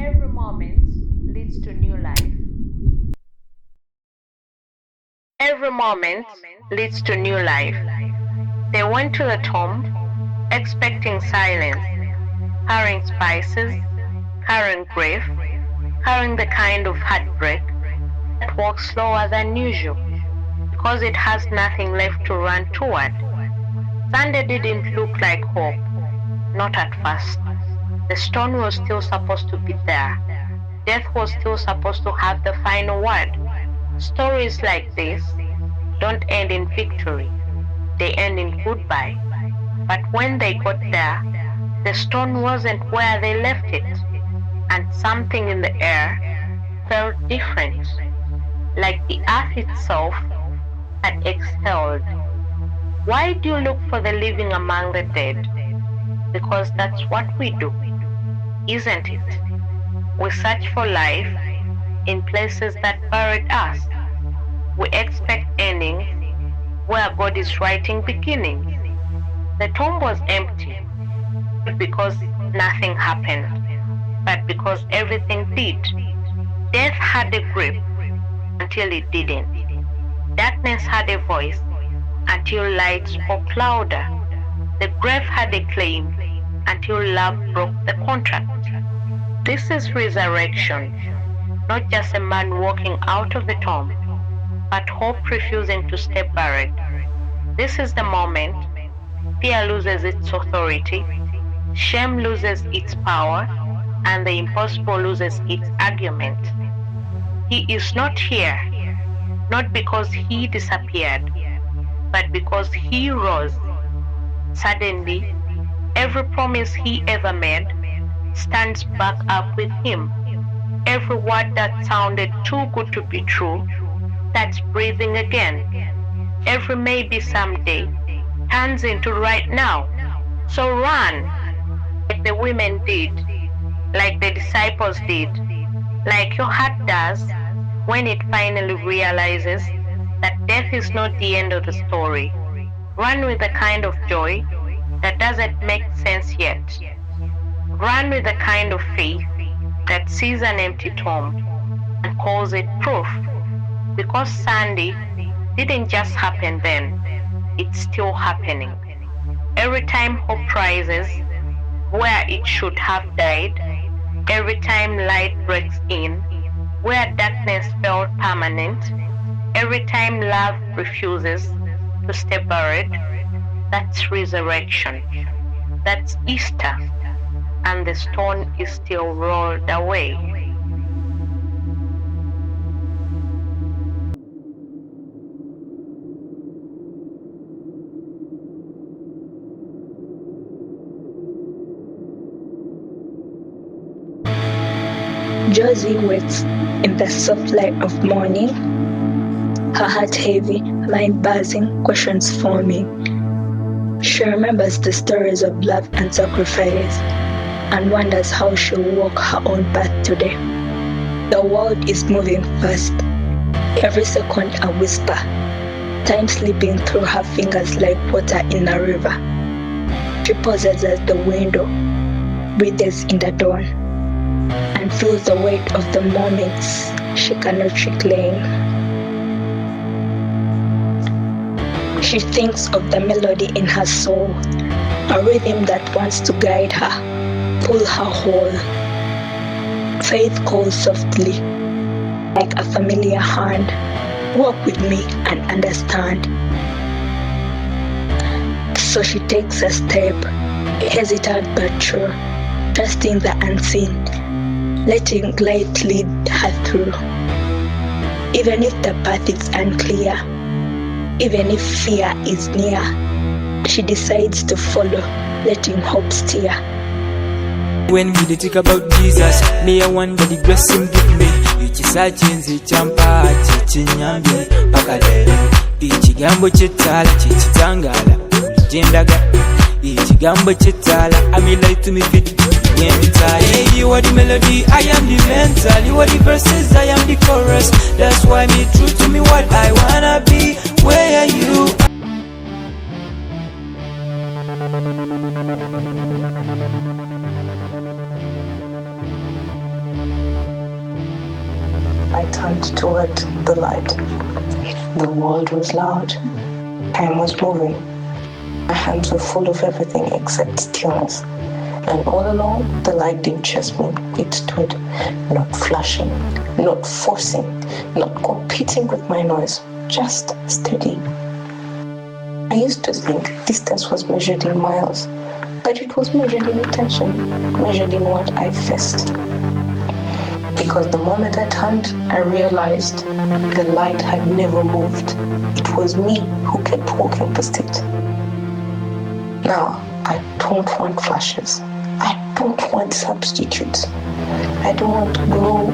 Every moment leads to new life. Every moment leads to new life. They went to the tomb, expecting silence, carrying spices, carrying grief, carrying the kind of heartbreak that walks slower than usual, because it has nothing left to run toward. Sunday didn't look like hope, not at first. The stone was still supposed to be there. Death was still supposed to have the final word. Stories like this don't end in victory, they end in goodbye. But when they got there, the stone wasn't where they left it, and something in the air felt different, like the earth itself had exhaled. Why do you look for the living among the dead? Because that's what we do, isn't it? We search for life in places that buried us. We expect endings where God is writing beginnings. The tomb was empty, not because nothing happened, but because everything did. Death had a grip until it didn't. Darkness had a voice until light spoke louder. The grave had a claim until love broke the contract. This is resurrection, not just a man walking out of the tomb, but hope refusing to stay buried. This is the moment fear loses its authority, shame loses its power, and the impossible loses its argument. He is not here, not because he disappeared, but because he rose. Suddenly, every promise he ever made stands back up with him. Every word that sounded too good to be true starts breathing again. Every maybe someday turns into right now. So run, like the women did, like the disciples did, like your heart does when it finally realizes that death is not the end of the story. Run with the kind of joy that doesn't make sense yet. Run with the kind of faith that sees an empty tomb and calls it proof. Because Sunday didn't just happen then, it's still happening. Every time hope rises where it should have died, every time light breaks in where darkness felt permanent, every time love refuses to stay buried, that's resurrection. That's Easter, and the stone is still rolled away. Josie wakes in the soft light of morning, her heart heavy, mind buzzing, questions forming. She remembers the stories of love and sacrifice and wonders how she'll walk her own path today. The world is moving fast, every second a whisper, time slipping through her fingers like water in a river. She pauses at the window, breathes in the dawn, and feels the weight of the moments she cannot reclaim. She thinks of the melody in her soul, a rhythm that wants to guide her, pull her whole. Faith calls softly, like a familiar hand, walk with me and understand. So she takes a step, hesitant but true, trusting the unseen, letting light lead her through. Even if the path is unclear, even if fear is near, she decides to follow, letting hope steer. When we think about Jesus, me I wonder the grace him give me. Ikisajenzi champa chichinyambi paka lero. Ikigambo chitala chichitangala ulijendaga. Ikigambo chitala amilai to me fit when we tie. Hey, you are the melody, I am the mental. You are the verses, I am the chorus. That's why me true to me what I wanna be. Where are you? I turned toward the light. The world was loud. Time was moving. My hands were full of everything except stillness. And all along, the light didn't chase me. It stood, not flashing, not forcing, not competing with my noise, just steady. I used to think distance was measured in miles, but it was measured in attention, measured in what I faced. Because the moment I turned, I realized the light had never moved. It was me who kept walking past it. Now, I don't want flashes. I don't want substitutes. I don't want glow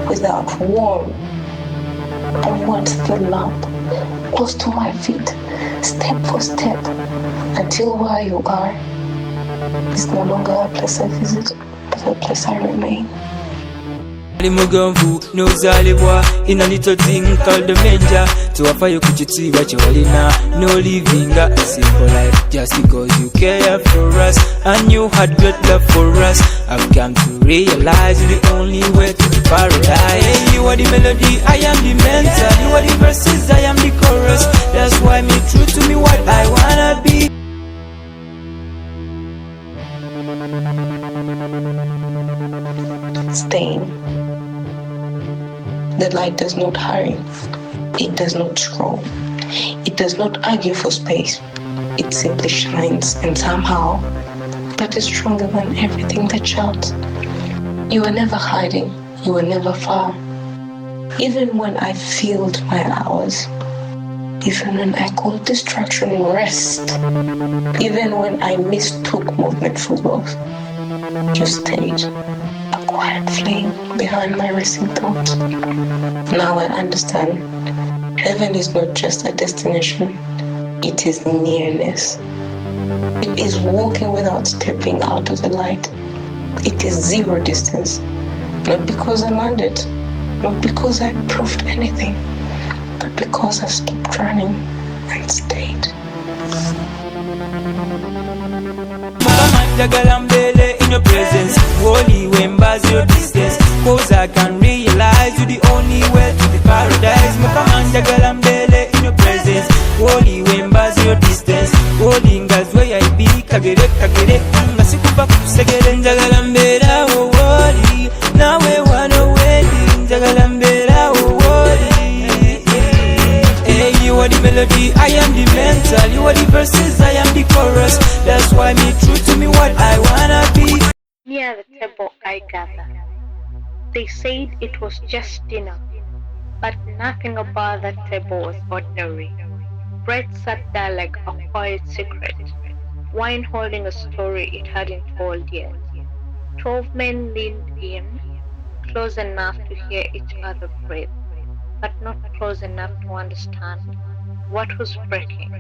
without warmth. I want the lamp close to my feet, step for step, until where you are is no longer a place I visit, but a place I remain. Mugonvu nozalibwa in a little thing called dementia. Tuwafayo kuchitiba chewalina. No living a simple life just because you care for us and you had great love for us. I've come to realize you're the only way to the paradise. Hey, you are the melody, I am the mentor. You are the verses, I am the chorus. That's why me true to me what I wanna be. Staying. The light does not hurry. It does not scroll. It does not argue for space. It simply shines, and somehow that is stronger than everything that shouts. You were never hiding. You were never far. Even when I filled my hours, even when I called distraction rest, even when I mistook movement for growth, you stayed. A quiet flame behind my racing thoughts. Now I understand. Heaven is not just a destination. It is nearness. It is walking without stepping out of the light. It is zero distance. Not because I landed, not because I proved anything, but because I stopped running and stayed. In your presence, holy when your distance, cause I can realize you're the only way to the paradise. Mukamanja galambele in your presence, holy when your distance, holy ngas way I be kagere ngasikuba kusegere njagalambera oh holy, nawe wano wedi njagalambera oh holy. Hey, you are the melody, I am the mental. You are the verses, I am the chorus. That's why me true to me what I wanna be. Near the table I gathered. They said it was just dinner, but nothing about that table was ordinary. Bread sat there like a quiet secret, wine holding a story it hadn't told yet. 12 men leaned in, close enough to hear each other breathe, but not close enough to understand what was breaking.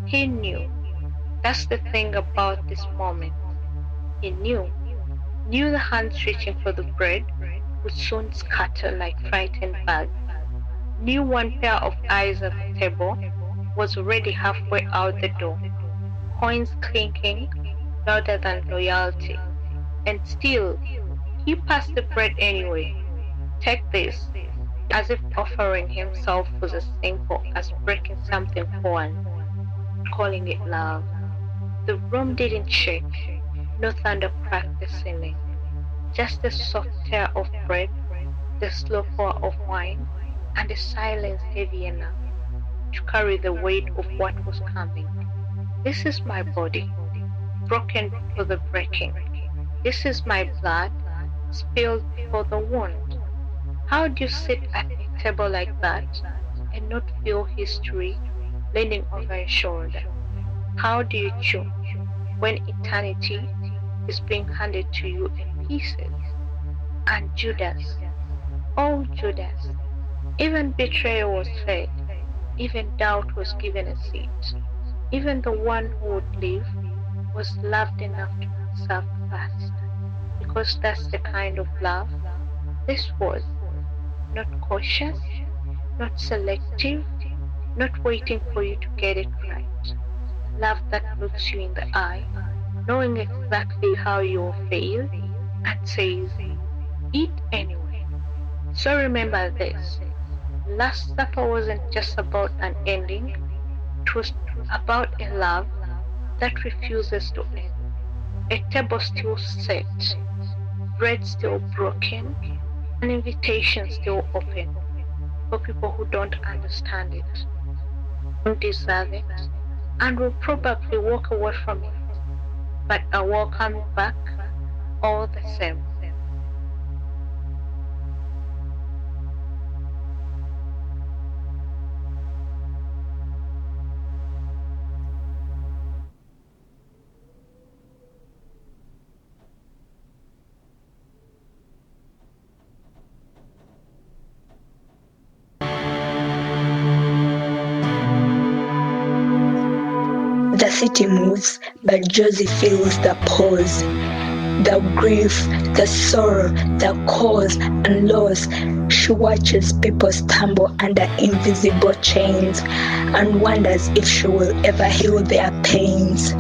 He knew. That's the thing about this moment. He knew the hands reaching for the bread would soon scatter like frightened birds. Knew one pair of eyes at the table was already halfway out the door, coins clinking louder than loyalty. And still, he passed the bread anyway. Take this, as if offering himself was as simple as breaking something foreign, calling it love. The room didn't shake, no thunder cracked the ceiling. Just the soft tear of bread, the slow pour of wine, and the silence heavy enough to carry the weight of what was coming. This is my body, broken before the breaking. This is my blood, spilled before the wound. How do you sit at a table like that and not feel history leaning over your shoulder? How do you chew when eternity is being handed to you in pieces? And Judas, oh Judas, even betrayal was fed, even doubt was given a seat. Even the one who would live was loved enough to serve first, because that's the kind of love this was. Not cautious, not selective, not waiting for you to get it right. Love that looks you in the eye, knowing exactly how you'll fail, and says, eat anyway. So remember this. Last Supper wasn't just about an ending, it was about a love that refuses to end. A table still set, bread still broken, an invitation still open for people who don't understand it, don't deserve it, and will probably walk away from it, but are welcome back all the same. The city moves, but Josie feels the pause. The grief, the sorrow, the cause and loss. She watches people stumble under invisible chains and wonders if she will ever heal their pains.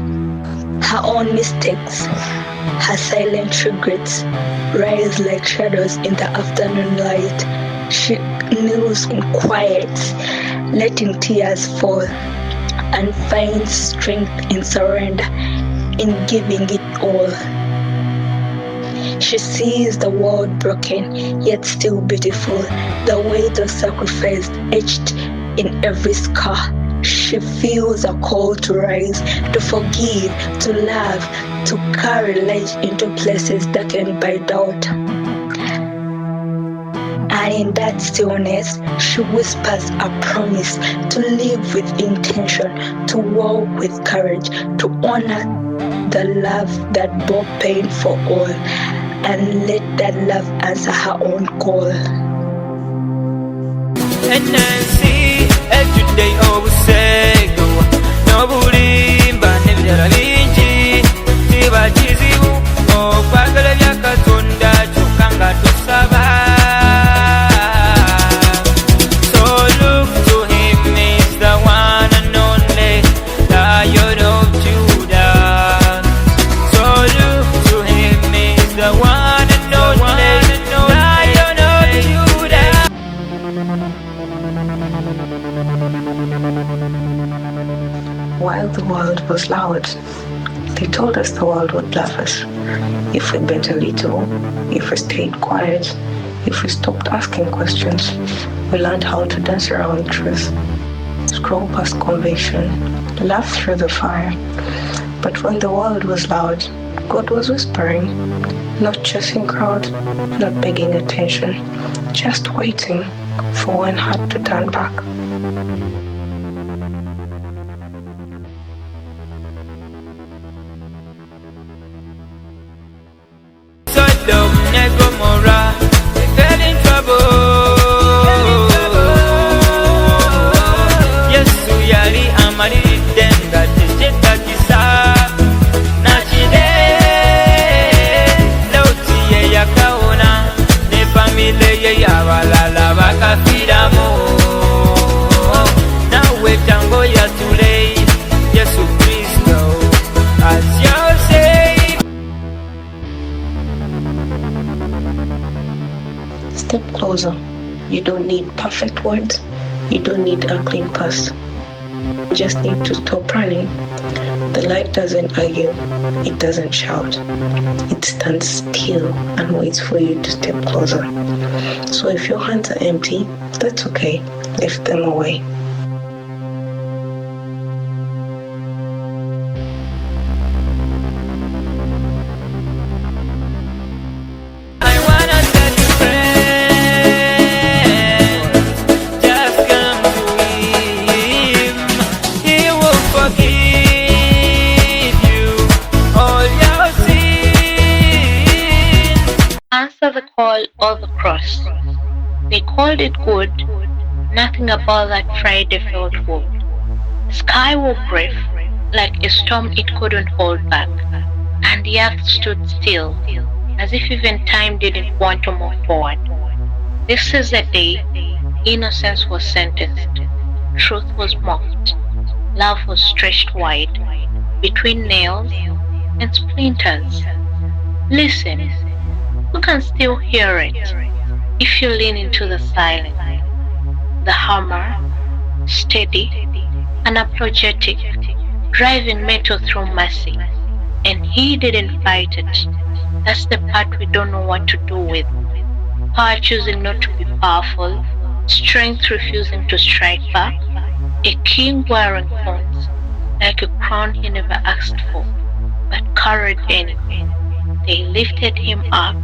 Her own mistakes, her silent regrets, rise like shadows in the afternoon light. She kneels in quiet, letting tears fall, and finds strength in surrender, in giving it all. She sees the world broken, yet still beautiful, the weight of sacrifice etched in every scar. She feels a call to rise, to forgive, to love, to carry light into places darkened by doubt. And in that stillness, she whispers a promise to live with intention, to walk with courage, to honor the love that bore pain for all, and let that love answer her own call. And Nancy, every day always say, go, no bulimba, never linji, tiba jizibu, oh, bagala yakatunda, chukanga to saba. While the world was loud, they told us the world would love us. If we bent a little, if we stayed quiet, if we stopped asking questions, we learned how to dance around truth, scroll past conviction, laugh through the fire. But when the world was loud, God was whispering, not chasing crowds, not begging attention, just waiting for one heart to turn back. Sodom and Gomorrah, they fell in trouble. Yesu yali amaliddenga tekyetagisa nakide Loti ye yakawona ne famile ye yabalala bakafiramu nawe tango yatule Yesu Kristo as your Savior. Step closer. You don't need perfect words. You don't need a clean pass. You just need to stop running. The light doesn't argue. It doesn't shout. It stands still and waits for you to step closer. So if your hands are empty, that's okay. Lift them away. Answer the call or the cross. They called it good. Nothing about that Friday felt good. The sky was brief, like a storm it couldn't hold back, and the earth stood still, as if even time didn't want to move forward. This is the day innocence was sentenced, truth was mocked, love was stretched wide, between nails and splinters. Listen, you can still hear it. if you lean into the silence, the hammer, steady, unapologetic, driving metal through mercy, and he didn't fight it. That's the part we don't know what to do with. Power choosing not to be powerful, strength refusing to strike back, a king wearing thorns, like a crown he never asked for, but carried anyway. They lifted him up,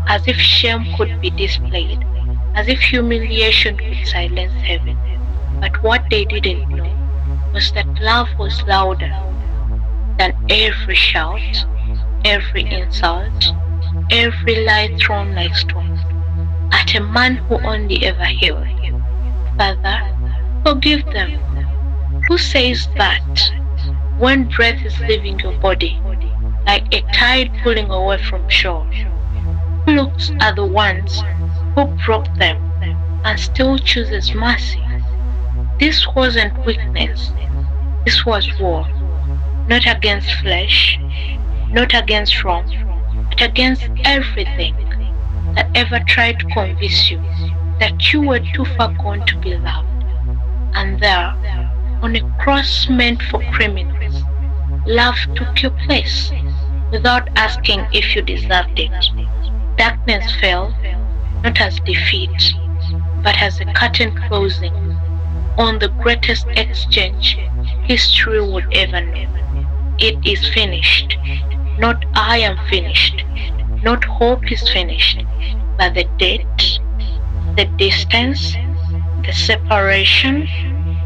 as if shame could be displayed, as if humiliation could silence heaven. But what they didn't know was that love was louder than every shout, every insult, every lie thrown like stones at a man who only ever healed. Father, forgive them. Who says that when breath is leaving your body, like a tide pulling away from shore? Who looks at the ones who broke them and still chooses mercy? This wasn't weakness, this was war. Not against flesh, not against wrong, but against everything that ever tried to convince you that you were too far gone to be loved. And there, on a cross meant for criminals, love took your place without asking if you deserved it. Darkness fell, not as defeat, but as a curtain closing on the greatest exchange history would ever know. It is finished. Not I am finished. Not hope is finished. But the date, the distance, the separation,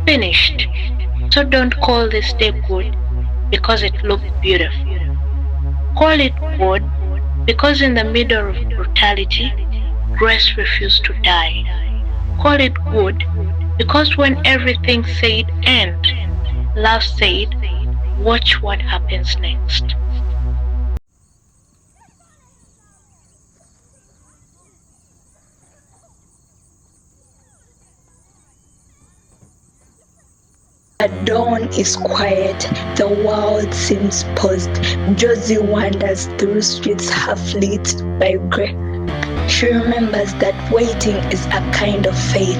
finished. So don't call this day good because it looked beautiful. Call it good because in the middle of brutality, grace refused to die. Call it good because when everything said end, love said, watch what happens next. The dawn is quiet, the world seems paused. Josie wanders through streets half lit by grey. She remembers that waiting is a kind of faith,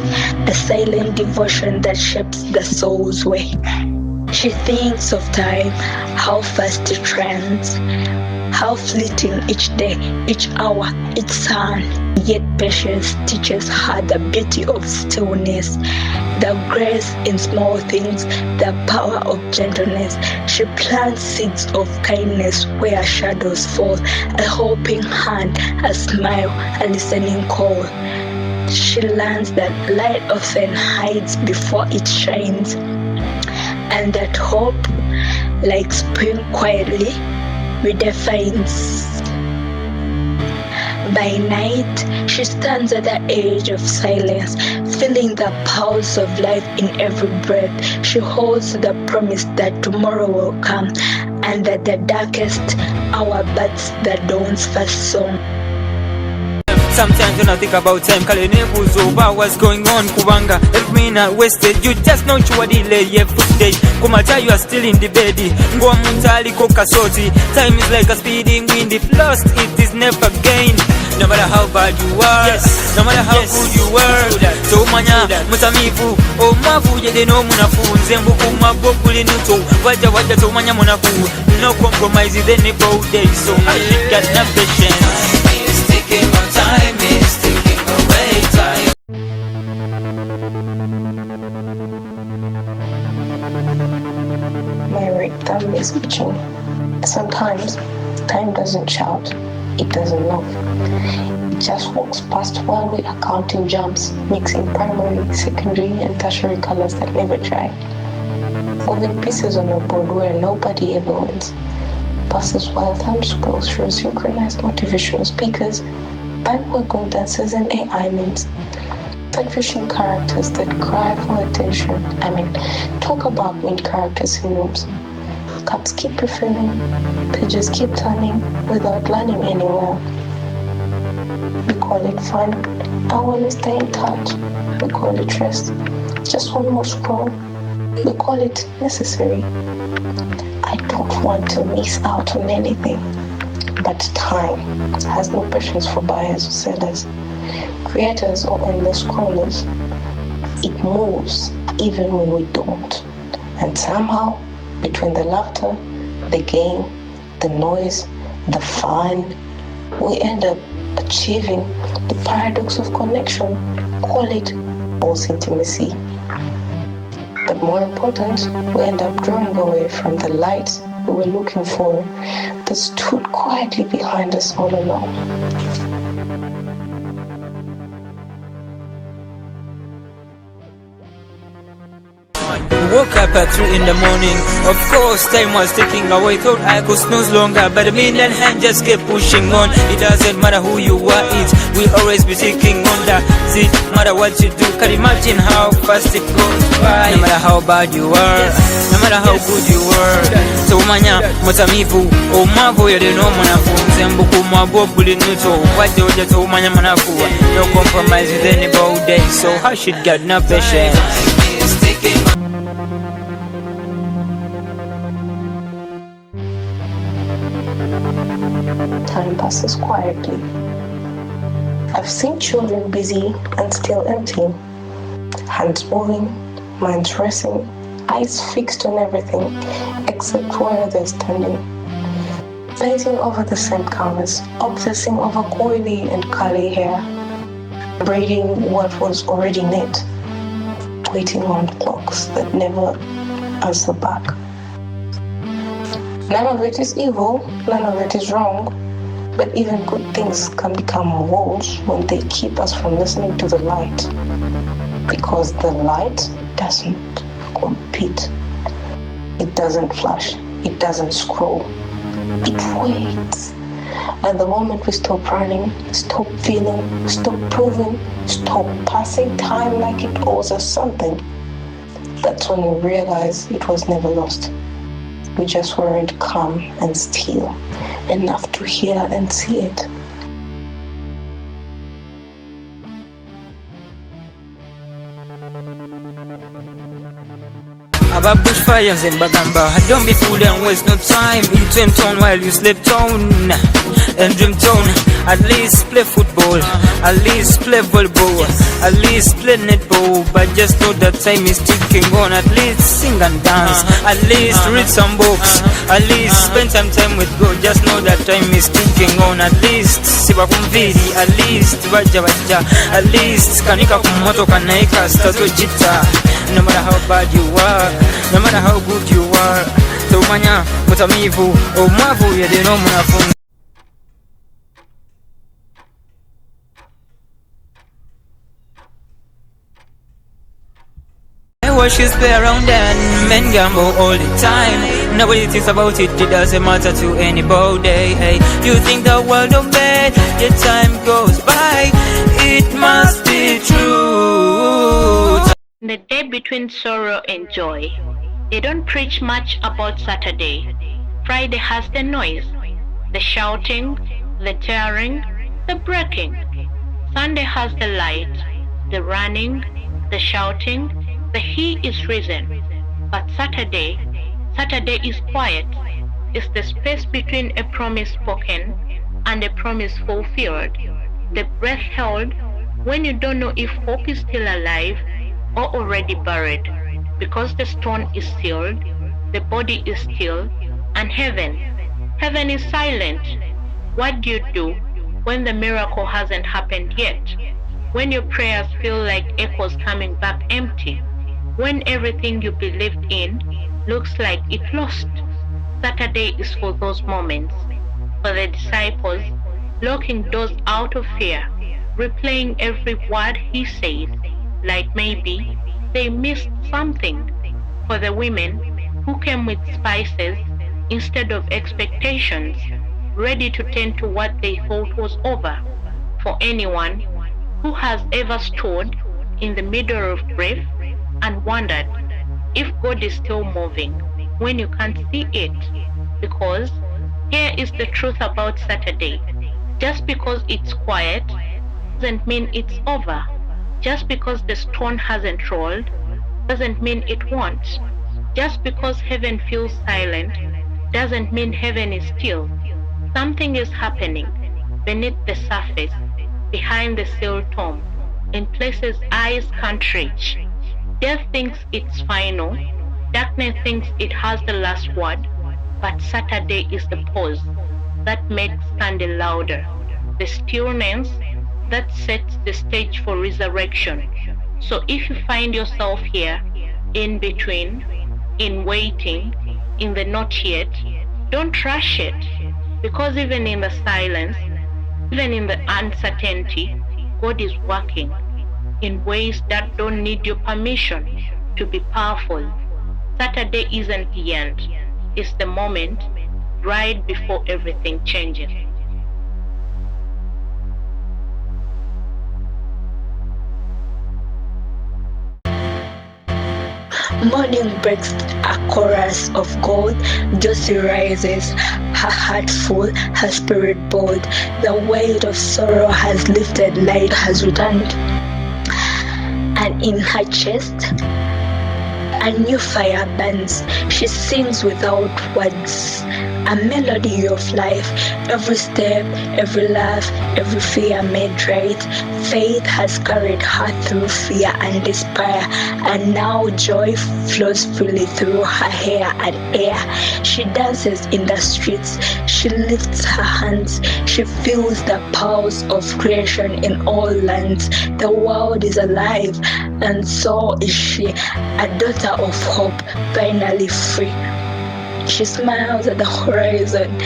a silent devotion that shapes the soul's way. She thinks of time, how fast it runs, how fleeting each day, each hour, each sun. Yet patience teaches her the beauty of stillness, the grace in small things, the power of gentleness. She plants seeds of kindness where shadows fall, a helping hand, a smile, a listening call. She learns that light often hides before it shines, and that hope, like spring quietly, redefines. By night, she stands at the edge of silence, feeling the pulse of life in every breath. She holds the promise that tomorrow will come, and that the darkest hour births the dawn's first song. Sometimes when I think about time, kale nebuuza what's going on kubanga every minute wasted. You just know you are delayed every day. Kumata you are still in the bed. Ng'omuntu aliko kasoti. Time is like a speeding wind. If lost, it is never gained. No matter how bad you are, yes, no matter how good you were. So manya mutamivu omavu yede no munafu nzembu kumabo kuli nuto waja so manya munafu. No compromise in any day. So I got no patience. Time is taking away time. My right thumb is itching. Sometimes time doesn't shout, it doesn't knock. It just walks past while we are counting jumps, mixing primary, secondary, and tertiary colors that never dry. Moving pieces on a board where nobody ever wins. Passes while thumb scrolls through synchronized motivational speakers, bandwagon dancers and AI memes, confusion characters that cry for attention. Talk about main characters in rooms. Cups keep refilling, pages keep turning without learning anywhere. We call it fun, I want to stay in touch. We call it rest, just one more scroll. We call it necessary. I don't want to miss out on anything. But time has no patience for buyers or sellers. creators or endless scrollers. It moves even when we don't. And somehow, between the laughter, the game, the noise, the fun, we end up achieving the paradox of connection. Call it false intimacy. But more important, we end up drawing away from the light we were looking for that stood quietly behind us all along. Woke up at 3 in the morning. Of course, time was ticking away. Thought I could snooze longer, but the minute hand just kept pushing on. It doesn't matter who you are, it will always be ticking on. Does it matter what you do? Can imagine how fast it goes by. No matter how bad you are, no matter how good you are. So manya mutamivu omavu yale no munafu nsembuku mabo buli nuto wajja oja to manya manafu. No compromise with anybody. So how should God not patience? Time passes quietly. I've seen children busy and still empty. Hands moving, minds racing, eyes fixed on everything except where they're standing. Painting over the same canvas, obsessing over coily and curly hair, braiding what was already knit, waiting on clocks that never answer back. None of it is evil, none of it is wrong, but even good things can become walls when they keep us from listening to the light. Because the light doesn't compete. It doesn't flash. It doesn't scroll. It waits. And the moment we stop running, stop feeling, stop proving, stop passing time like it owes us something, that's when we realize it was never lost. We just weren't calm and still enough to hear and see it. About bushfires in Bagamba, don't be fooled and waste no time. You dream tone while you sleep tone and dream tone. At least play football, at least play volleyball, at least play netball. But just know that time is ticking on. At least sing and dance, at least read some books, at least spend some time with God. Just know that time is ticking on. At least siba kumviri, at least baja, at least kanika kumotoka naika stato jita. No matter how bad you are, no matter how good you are, so manya mutamivu omavu yede no munafu. She's play around and men gamble all the time. Nobody thinks about it, it doesn't matter to anybody. Hey, you think the world don't bad, your time goes by. It must be true. The day between sorrow and joy. They don't preach much about Saturday. Friday has the noise, the shouting, the tearing, the breaking. Sunday has the light, the running, the shouting, the he is risen. But Saturday is quiet. It's the space between a promise spoken and a promise fulfilled. The breath held when you don't know if hope is still alive or already buried. Because the stone is sealed, the body is still, and heaven is silent. What do you do when the miracle hasn't happened yet? When your prayers feel like echoes coming back empty? When everything you believed in looks like it lost? Saturday is for those moments. For the disciples, locking doors out of fear, replaying every word he said, like maybe they missed something. For the women who came with spices instead of expectations, ready to tend to what they thought was over. For anyone who has ever stood in the middle of grief and wondered if God is still moving when you can't see it. Because here is the truth about Saturday. Just because it's quiet doesn't mean it's over. Just because the stone hasn't rolled doesn't mean it won't. Just because heaven feels silent doesn't mean heaven is still. Something is happening beneath the surface, behind the sealed tomb, in places eyes can't reach. Death thinks it's final, darkness thinks it has the last word, but Saturday is the pause that makes Sunday louder, the stillness that sets the stage for resurrection. So if you find yourself here, in between, in waiting, in the not yet, don't rush it, because even in the silence, even in the uncertainty, God is working in ways that don't need your permission to be powerful. Saturday isn't the end, it's the moment right before everything changes. Morning breaks a chorus of gold. Josie rises, her heart full, her spirit bold. The weight of sorrow has lifted, light has returned. And in her chest, a new fire burns. She sings without words, a melody of life. Every step, every laugh, every fear made right. Faith has carried her through fear and despair, and now joy flows freely through her hair and air. She dances in the streets, she lifts her hands, she feels the pulse of creation in all lands. The world is alive, and so is she, a daughter of hope, finally free. She smiles at the horizon,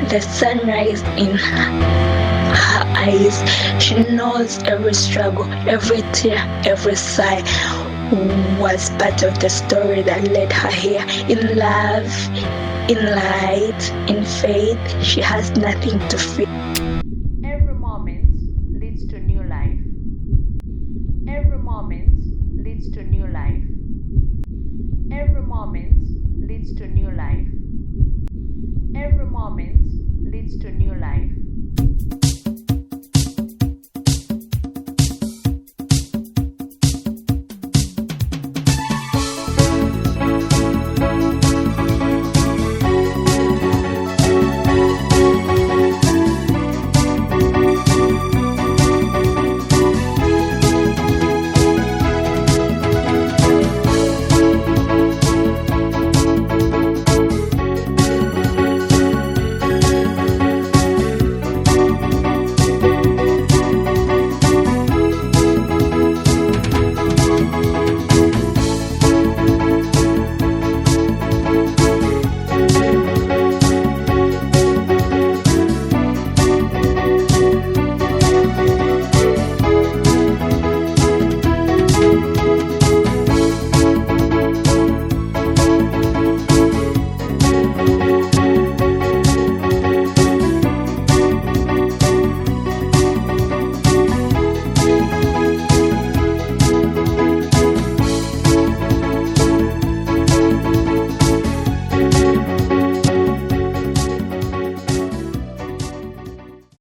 the sunrise in her eyes. She knows every struggle, every tear, every sigh was part of the story that led her here. In love, in light, in faith, she has nothing to fear. Every moment leads to new life. Every moment leads to new life. Every moment leads to new life. Every moment leads to new life.